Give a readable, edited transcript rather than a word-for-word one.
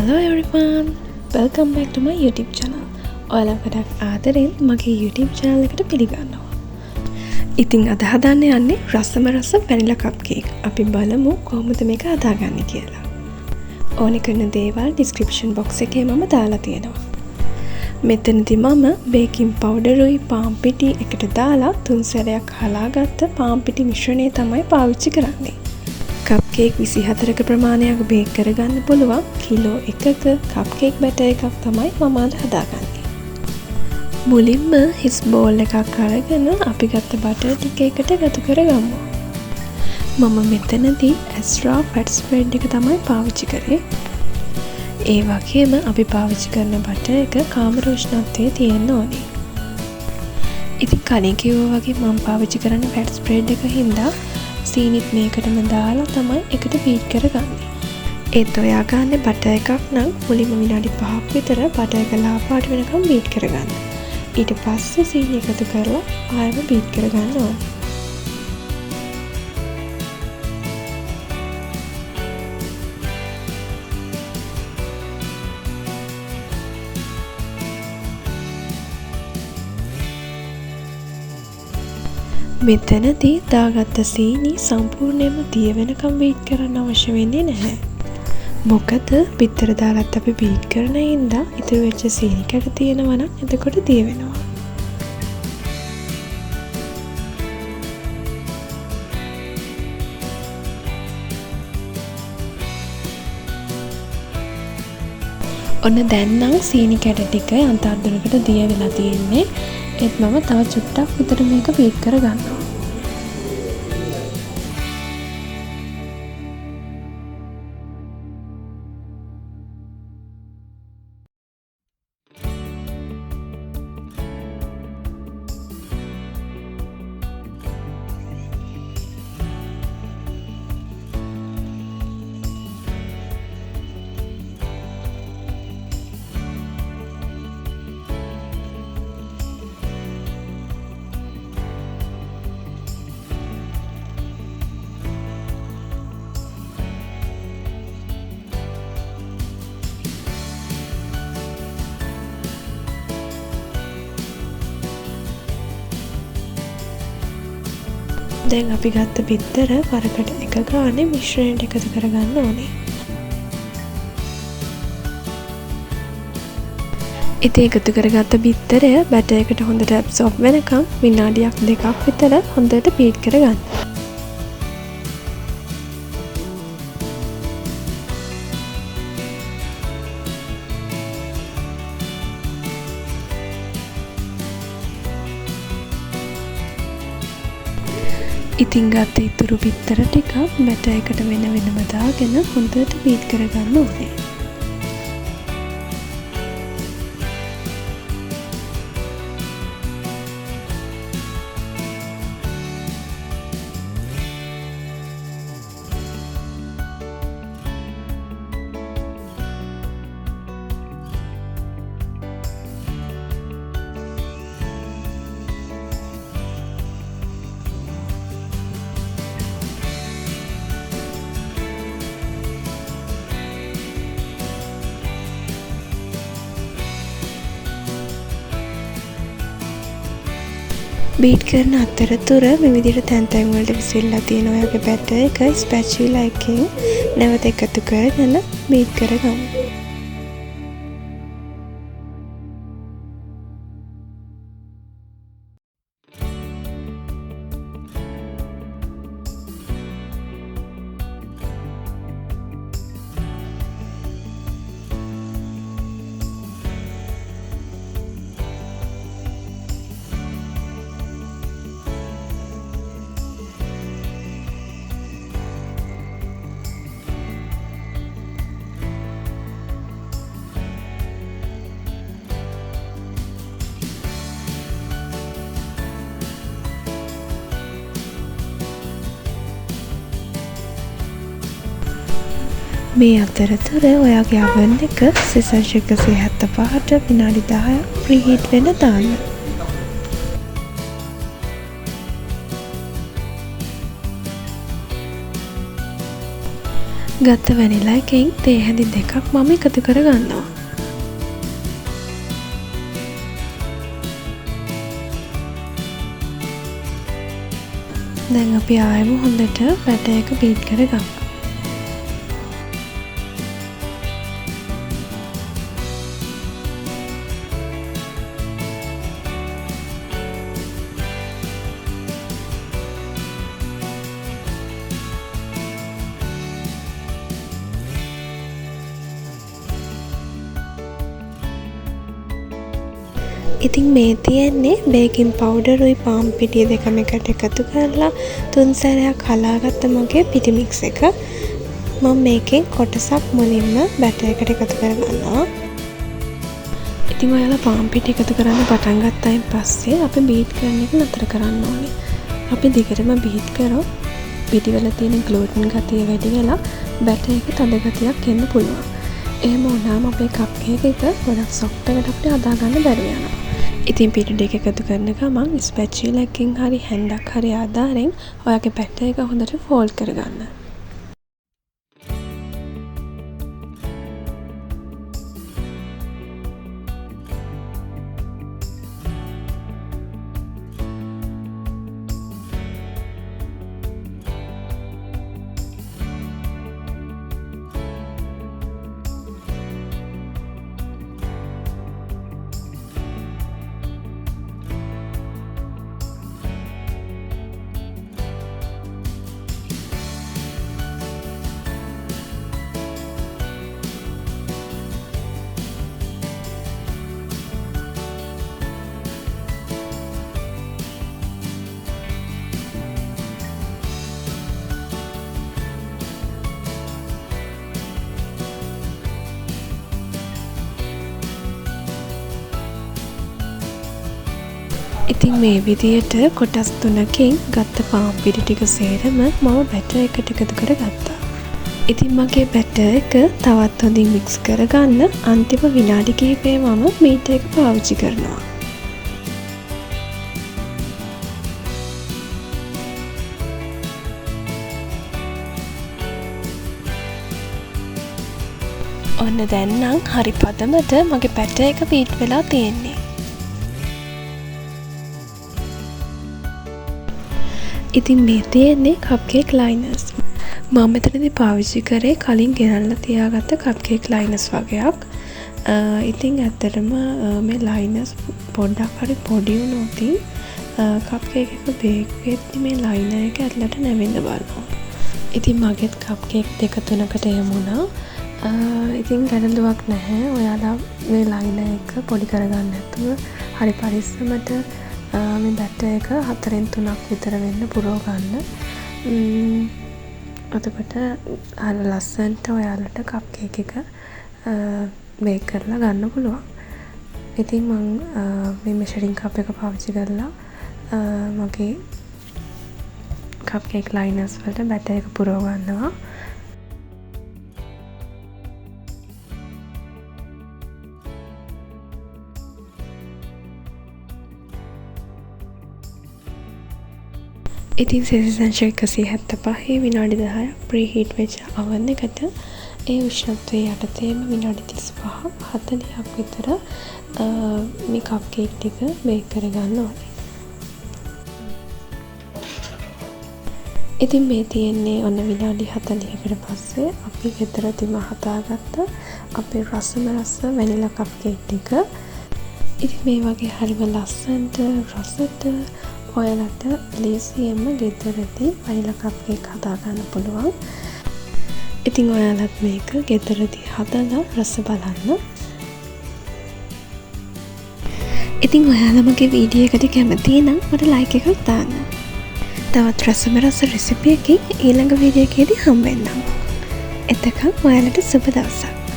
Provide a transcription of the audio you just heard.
Hello everyone! Welcome back to my YouTube channel. ඔයාලා ගොඩක් ආදරෙන් මගේ YouTube channel එකට පිළිගන්නවා. ඉතින් අද හදන්න යන්නේ රසම රස වැනිලා කප් කේක්. අපි බලමු කොහොමද මේක හදාගන්නේ කියලා. ඕනේ කරන දේවල් description box එකේ මම දාලා තියෙනවා. මෙතනදී මම baking powder උයි පාන් පිටි එකට දාලා 3 සැරයක් හලාගත්ත පාන් පිටි මිශ්‍රණය තමයි පාවිච්චි කරන්නේ. කප් කේක් 24ක ප්‍රමාණයක් බේක් කරගන්න පුළුවන් කිලෝ 1ක කප් කේක් බැටර් එකක් තමයි මම අද හදාගන්නේ. මුලින්ම හිස් බෝල් එකක් අරගෙන අපි ගත්ත බටර් ටික එකට එකතු කරගමු. මම මෙතනදී Astra fat spread එක තමයි පාවිච්චි කරේ. ඒ වගේම අපි පාවිච්චි කරන බටර් එක කාමර උෂ්ණත්වයේ තියෙන්න ඕනේ. ඉතින් කලින් කිව්වා වගේ මම පාවිච්චි කරන්නේ fat spread එක හින්දා සීනිත් මේකටම දාලා තමයි එකට බීට් කරගන්නේ. ඒත් ඔයා ගන්න බටර් එකක් නම් මුලින්ම විනාඩි 5ක් විතර බටර් එක ලා පාට වෙනකම් බීට් කරගන්න. ඊට පස්සේ සීනි එකතු කරලා ආයෙම බීට් කරගන්න ඕනේ. මෙතනදී දාගත්ත සීනි සම්පූර්ණයෙන්ම දිය වෙනකම් බීට් කරන්න අවශ්‍ය වෙන්නේ නැහැ. මොකද බිත්තර දාලත් අපි බීට් කරන හින්දා ඉතුරු වෙච්ච සීනි කැට තියෙනවා නම් එතකොට දිය වෙනවා. ඔන්න දැන් නම් සීනි කැට ටික යන්තම් දුරකට දිය වෙලා තියෙන්නේ. ඒත් මම තව චුට්ටක් විතර මේක බීට් කරගන්නවා. දැන් අපි ගත්ත බිත්තර වරකට එක ගානේ මිශ්‍රණයට එකතු කරගන්න ඕනේ. ඉතින් එකතු කරගත්ත බිත්තරය බැටර් එකට හොඳට ඇබ්සෝබ් වෙනකම් විනාඩියක් 2ක් විතර හොඳට බීට් කරගන්න. ඉතින් ගත්ත ඉතුරු බිත්තර ටික බැටර් එකට වෙන වෙනම දාගෙන හොඳට බීට් කරගන්න ඕනේ. බීට් කරන අතරතුර මේ විදිහට තැන් තැන් වලට විසිරලා තියෙන ඔයගේ බැටර් එක ස්පැචුලා එකෙන් නැවත එකතු කරගෙන බීට් කරගමු. මේ අතරතුර ඔයාගේ oven එක 175ට විනාඩි 10ක් preheat වෙන්න දාන්න. ගත්ත වැනිලා එකෙන් තේ හැඳි 2ක් මම එකතු කර ගන්නවා. දැන් අපි ආයෙම හොඳට බැටර් එක බීට් කරගමු. ඉතින් මේ තියෙන්නේ බේකින් පවුඩරුයි පාම් පිටිය දෙකම එකට එකතු කරලා 3 සැරයක් හලාගත්ත මගේ පිටි මික්ස් එක. මම මේකෙන් කොටසක් මුලින්ම බැටර් එකට එකතු කරගන්නවා. ඉතින් ඔයාලා පාම් පිටි එකතු කරන්න පටන් ගත්තායින් පස්සේ අපි බීට් කරන එක නතර කරන්න ඕනේ. අපි දිගටම බීට් කරොත් පිටිවල තියෙන ග්ලූටන් ගතිය වැඩි වෙලා බැටර් එකේ තද ගතියක් එන්න පුළුවන්. එහෙම වුණාම අපේ කප් කේක් එක ගොඩක් සොෆ්ට් එකට අපිට හදා ගන්න බැරුව යනවා. ඉතින් පිටි දෙක එකතු කරන ගමන් ස්පැචුලා එකකින් හරි හැන්ඩක් හරි ආධාරයෙන් ඔයාගේ බැටර් එක හොඳට ෆෝල්ඩ් කරගන්න. ඉතින් මේ විදියට කොටස් 3කින් ගත්ත පාම් පිටි ටික සේරම මම බැටර් එකට එකතු කරගත්තා. ඉතින් මගේ බැටර් එක තවත් හොඳින් මික්ස් කරගන්න අන්තිම විනාඩි කිහිපේ මම බීටර් එක පාවිච්චි කරනවා. ඔන්න දැන් නම් හරි පදමට මගේ බැටර් එක බීට් වෙලා තියෙන්නේ. ඉතින් මේ තියෙන්නේ කප්කේක් ලයිනර්ස්. මම මෙතනදී පාවිච්චි කරේ කලින් ගෙනල්ලා තියාගත්ත කප්කේක් ලයිනර්ස් වගේක්. ඉතින් ඇත්තටම මේ ලයිනර්ස් පොඩ්ඩක් හරි පොඩි වුණොත් කප්කේක් එක බේක් වෙද්දි මේ ලයිනර් එක ඇතුළට නැවෙන්න බලනවා. ඉතින් මගෙත් කප්කේක් 2-3කට එහෙම වුණා. ඉතින් ගැටලුවක් නැහැ. ඔයාලා මේ ලයිනර් එක පොඩි කරගන්න නැතුව හරි පරිස්සමට මේ බැටර් එක 4-3ක් විතර වෙන්න පුරව ගන්න. එතකොට අර ලස්සනට ඔයාලට කප් කේක් එක බේක් කරලා ගන්න පුළුවන්. ඉතින් මම මේ මෙෂරින් කප් එක පාවිච්චි කරලා මගේ කප් කේක් ලයිනර්ස් වලට බැටර් එක පුරව ගන්නවා. ඉතින් සෙන්සර් 175 විනාඩි 10ක් ප්‍රීහීට් වෙච්ච oven එකට ඒ උෂ්ණත්වය යටතේම විනාඩි 35ක් 40ක් විතර මේ කප් කේක් ටික බේක් කරගන්න ඕනේ. ඉතින් මේ තියෙන්නේ ඔන්න විනාඩි 40කට පස්සේ අපි ගෙදරදීම හදාගත්ත අපේ රසම රස වැනිලා කප් කේක් ටික. ඉතින් මේ වගේ හරිම ලස්සනට රසට ඔයාලට ලේසියෙන්ම ගෙදරදී වැනිලා කප් කේක් හදාගන්න පුළුවන්. ඉතින් ඔයාලත් මේක ගෙදරදී හදලා රස බලන්න. ඉතින් ඔයාලා මගේ වීඩියෝ එකට කැමති නම් මට ලයික් එකක් දාන්න. තවත් රසම රස රෙසිපි එකකින් ඊළඟ වීඩියෝ එකේදී හම්බ වෙන්නම්. එතකන් ඔයාලට සුබ දවසක්.